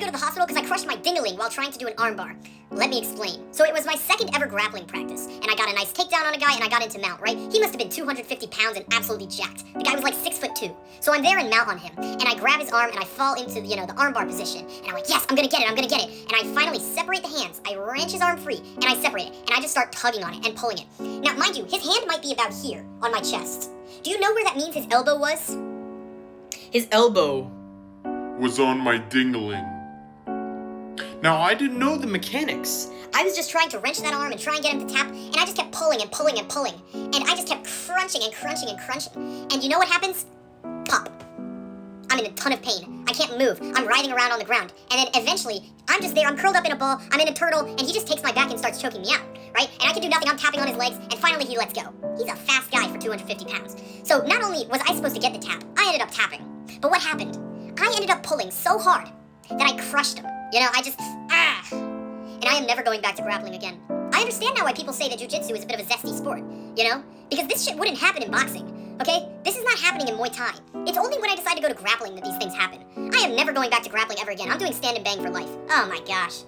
to go to the hospital because I crushed my ding-a-ling while trying to do an armbar. Let me explain. So it was my second ever grappling practice, and I got a nice takedown on a guy, and I got into mount, right? He must have been 250 pounds and absolutely jacked. The guy was like 6'2". So I'm there in mount on him, and I grab his arm, and I fall into, the armbar position. And I'm like, yes, I'm gonna get it. And I finally separate the hands. I wrench his arm free, and I separate it, and I just start tugging on it and pulling it. Now, mind you, his hand might be about here on my chest. Do you know where that means his elbow was? His elbow was on my ding-a-ling. Now, I didn't know the mechanics. I was just trying to wrench that arm and try and get him to tap, and I just kept pulling and pulling and pulling. And I just kept crunching and crunching and crunching. And you know what happens? Pop. I'm in a ton of pain. I can't move. I'm writhing around on the ground. And then eventually, I'm just there. I'm curled up in a ball. I'm in a turtle, and he just takes my back and starts choking me out, right? And I can do nothing. I'm tapping on his legs, and finally he lets go. He's a fast guy for 250 pounds. So not only was I supposed to get the tap, I ended up tapping. But what happened? I ended up pulling so hard that I crushed him. And I am never going back to grappling again. I understand now why people say that jiu-jitsu is a bit of a zesty sport, Because this shit wouldn't happen in boxing, okay? This is not happening in Muay Thai. It's only when I decide to go to grappling that these things happen. I am never going back to grappling ever again. I'm doing stand and bang for life. Oh my gosh.